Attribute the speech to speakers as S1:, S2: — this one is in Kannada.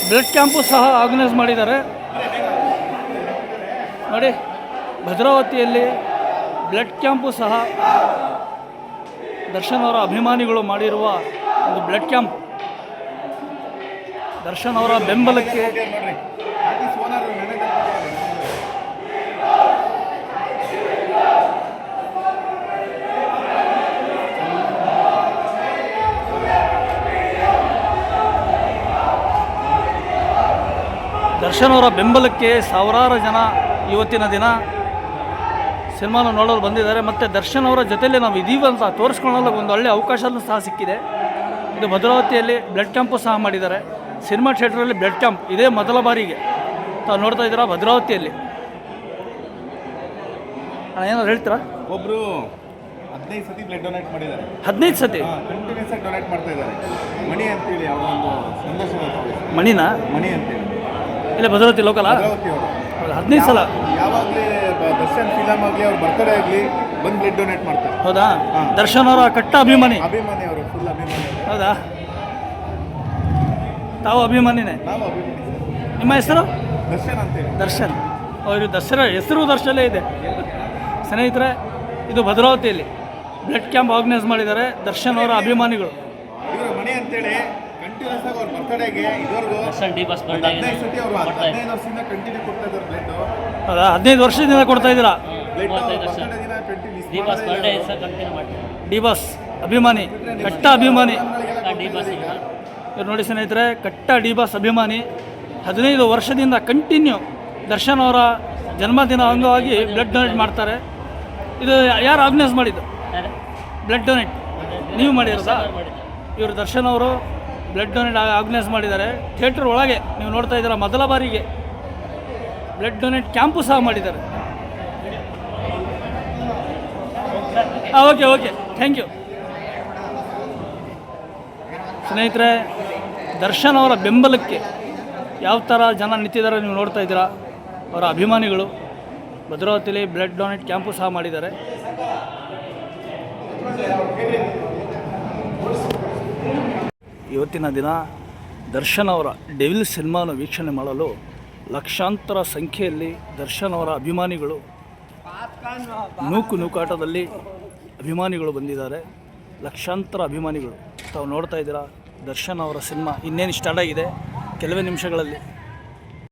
S1: ಬ್ಲಡ್ ಕ್ಯಾಂಪು ಸಹ ಆರ್ಗನೈಸ್ ಮಾಡಿದ್ದಾರೆ ನೋಡಿ. ಭದ್ರಾವತಿಯಲ್ಲಿ ಬ್ಲಡ್ ಕ್ಯಾಂಪು ಸಹ ದರ್ಶನ್ ಅವರ ಅಭಿಮಾನಿಗಳು ಮಾಡಿರುವ ಒಂದು ಬ್ಲಡ್ ಕ್ಯಾಂಪ್. ದರ್ಶನ್ ಅವರ ಬೆಂಬಲಕ್ಕೆ ಸಾವಿರಾರು ಜನ ಇವತ್ತಿನ ದಿನ ಸಿನಿಮಾನ ನೋಡೋರು ಬಂದಿದ್ದಾರೆ. ಮತ್ತು ದರ್ಶನ್ ಅವರ ಜೊತೆಯಲ್ಲಿ ನಾವು ಇದೀವಂತ ತೋರಿಸ್ಕೊಳ್ಳಲು ಒಂದು ಒಳ್ಳೆಯ ಅವಕಾಶನೂ ಸಹ ಸಿಕ್ಕಿದೆ. ಇದು ಭದ್ರಾವತಿಯಲ್ಲಿ ಬ್ಲಡ್ ಕ್ಯಾಂಪು ಸಹ ಮಾಡಿದ್ದಾರೆ. ಸಿನಿಮಾ ಥಿಯೇಟ್ರಲ್ಲಿ ಬ್ಲಡ್ ಕ್ಯಾಂಪ್ ಇದೇ ಮೊದಲ ಬಾರಿಗೆ ತಾವು ನೋಡ್ತಾ ಇದ್ದೀರಾ ಭದ್ರಾವತಿಯಲ್ಲಿ. ಏನಾದ್ರು ಹೇಳ್ತೀರಾ?
S2: ಒಬ್ಬರು 15 ಸತಿ ಬ್ಲಡ್ ಡೊನೇಟ್ ಮಾಡಿದ್ದಾರೆ.
S1: 15 ಸತಿ
S2: ಕಂಟಿನ್ಯೂಸ್ ಆಗಿ ಡೊನೇಟ್ ಮಾಡ್ತಾ ಇದ್ದಾರೆ. ಮಣಿ ಅಂತೇಳಿ ಅವರ ಒಂದು ಸಂದರ್ಶನ.
S1: ಮಣಿನಾ?
S2: ಮಣಿ ಅಂತೇಳಿ
S1: ಇಲ್ಲ ಭದ್ರಾವತಿ ಲೋಕಲಾ?
S2: ಭದ್ರಾವತಿ ಅವರು
S1: 15 ಸಲ
S2: ಯಾವಾಗಲೇ ದರ್ಶನ್ ಫಿಲಮ್ ಆಗಲಿ ಅವ್ರ ಬರ್ತಡೇ ಆಗಲಿ ಬಂದು ಬ್ಲಡ್ ಡೊನೇಟ್ ಮಾಡ್ತಾರೆ.
S1: ಹೌದಾ? ದರ್ಶನ್ ಅವರ ಕಟ್ಟ ಅಭಿಮಾನಿ
S2: ಅವರು ಫುಲ್ ಅಭಿಮಾನಿ.
S1: ಹೌದಾ? ತಾವು ಅಭಿಮಾನಿನೇ?
S2: ನಾವು ಅಭಿಮಾನಿ.
S1: ನಿಮ್ಮ ಹೆಸರು?
S2: ದರ್ಶನ್ ಅಂತೇಳಿ.
S1: ದರ್ಶನ್ ಅವರು ಹೆಸರು ದರ್ಶನಲ್ಲೇ ಇದೆ. ಸ್ನೇಹಿತರೆ, ಇದು ಭದ್ರಾವತಿಯಲ್ಲಿ ಬ್ಲಡ್ ಕ್ಯಾಂಪ್ ಆರ್ಗನೈಸ್ ಮಾಡಿದ್ದಾರೆ ದರ್ಶನ್ ಅವರ ಅಭಿಮಾನಿಗಳು.
S2: ಇವರು ಮಣಿ ಅಂತೇಳಿ ಕಂಟಿನ್ಯೂಸ್ ಆಗಿ ಅವ್ರ ಬರ್ತಡೇಗೆ ಇದುವರೆಗೂ 15 ಸತಿ ಅವರು 15 ವರ್ಷದಿಂದ ಕಂಟಿನ್ಯೂ ಕೊಡ್ತಾ ಇದ್ದಾರೆ ಬ್ಲಡ್.
S1: ಹೌದಾ? 15 ವರ್ಷದಿಂದ ಕೊಡ್ತಾ ಇದ್ದೀರಾ? ಡಿ ಬಾಸ್ ಅಭಿಮಾನಿ, ಕಟ್ಟ ಅಭಿಮಾನಿ ಇವ್ರು ನೋಡಿ ಸ್ನೇಹಿತರೆ, ಕಟ್ಟ ಡಿ ಬಾಸ್ ಅಭಿಮಾನಿ. 15 ವರ್ಷದಿಂದ ಕಂಟಿನ್ಯೂ ದರ್ಶನ್ ಅವರ ಜನ್ಮದಿನ ಅಂಗವಾಗಿ ಬ್ಲಡ್ ಡೊನೇಟ್ ಮಾಡ್ತಾರೆ. ಇದು ಯಾರು ಆರ್ಗನೈಸ್ ಮಾಡಿದ್ದು ಬ್ಲಡ್ ಡೊನೇಟ್? ನೀವು ಮಾಡಿರೋದಾ? ಇವರು ದರ್ಶನ್ ಅವರು ಬ್ಲಡ್ ಡೊನೇಟ್ ಆರ್ಗನೈಸ್ ಮಾಡಿದ್ದಾರೆ. ಥಿಯೇಟ್ರ್ ಒಳಗೆ ನೀವು ನೋಡ್ತಾ ಇದ್ದೀರಾ, ಮೊದಲ ಬಾರಿಗೆ ಬ್ಲಡ್ ಡೊನೇಟ್ ಕ್ಯಾಂಪು ಸಹ ಮಾಡಿದ್ದಾರೆ. Okay thank you. ಸ್ನೇಹಿತರೆ, ದರ್ಶನ್ ಅವರ ಬೆಂಬಲಕ್ಕೆ ಯಾವ ಥರ ಜನ ನಿಂತಿದ್ದಾರೆ ನೀವು ನೋಡ್ತಾ ಇದ್ದೀರಾ. ಅವರ ಅಭಿಮಾನಿಗಳು ಭದ್ರಾವತಿಯಲ್ಲಿ ಬ್ಲಡ್ ಡೊನೇಟ್ ಕ್ಯಾಂಪು ಸಹ ಮಾಡಿದ್ದಾರೆ. ಇವತ್ತಿನ ದಿನ ದರ್ಶನ್ ಅವರ ಡೆವಿಲ್ ಸಿನಿಮಾನ ವೀಕ್ಷಣೆ ಮಾಡಲು ಲಕ್ಷಾಂತರ ಸಂಖ್ಯೆಯಲ್ಲಿ ದರ್ಶನ್ ಅವರ ಅಭಿಮಾನಿಗಳು ನೂಕಾಟದಲ್ಲಿ ಅಭಿಮಾನಿಗಳು ಬಂದಿದ್ದಾರೆ. ಲಕ್ಷಾಂತರ ಅಭಿಮಾನಿಗಳು ತಾವು ನೋಡ್ತಾ ಇದ್ದೀರಾ. ದರ್ಶನ್ ಅವರ ಸಿನಿಮಾ ಇನ್ನೇನು ಸ್ಟಾರ್ಟ್ ಆಗಿದೆ ಕೆಲವೇ ನಿಮಿಷಗಳಲ್ಲಿ.